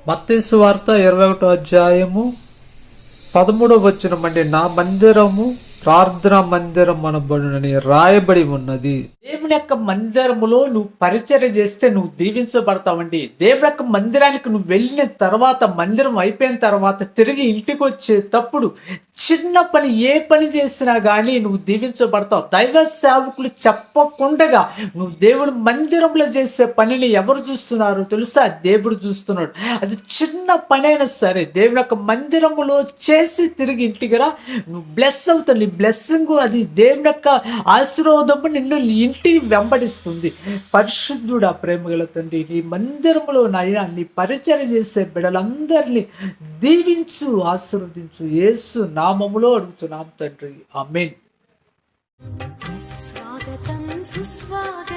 మత్తయి సువార్త 21వ అధ్యాయము 13వ వచనం, నా మందిరము ప్రార్థనా మందిరం అనబడునని రాయబడి ఉన్నది. దేవుని యొక్క మందిరములో నువ్వు పరిచర్య చేస్తే నువ్వు దీవించబడతావండి. దేవుని యొక్క మందిరానికి నువ్వు వెళ్ళిన తర్వాత, మందిరం అయిపోయిన తర్వాత తిరిగి ఇంటికి వచ్చేటప్పుడు చిన్న పని, ఏ పని చేసినా కానీ నువ్వు దీవించబడతావు. దైవ సేవకులు చెప్పకుండా నువ్వు దేవుని మందిరంలో చేసే పనిని ఎవరు చూస్తున్నారు తెలుసా? దేవుడు చూస్తున్నాడు. అది చిన్న పని అయినా సరే దేవుని యొక్క మందిరములో చేసి తిరిగి ఇంటికి రా, నువ్వు బ్లెస్ అవుతావు. నీ బ్లెస్సింగ్, అది దేవుని యొక్క ఆశీర్వాదము నిన్ను ఇంటికి వెంబడిస్తుంది. పరిశుద్ధుడా, ప్రేమగల తండ్రి, నీ మందిరములో నాయనా నీ పరిచర్య చేసే బిడ్డలందరినీ దీవించు, ఆశీర్వదించు. యేసు నామములో అడుగుతున్నాం తండ్రి, ఆమేన్. స్వాగతం సుస్వాగతం.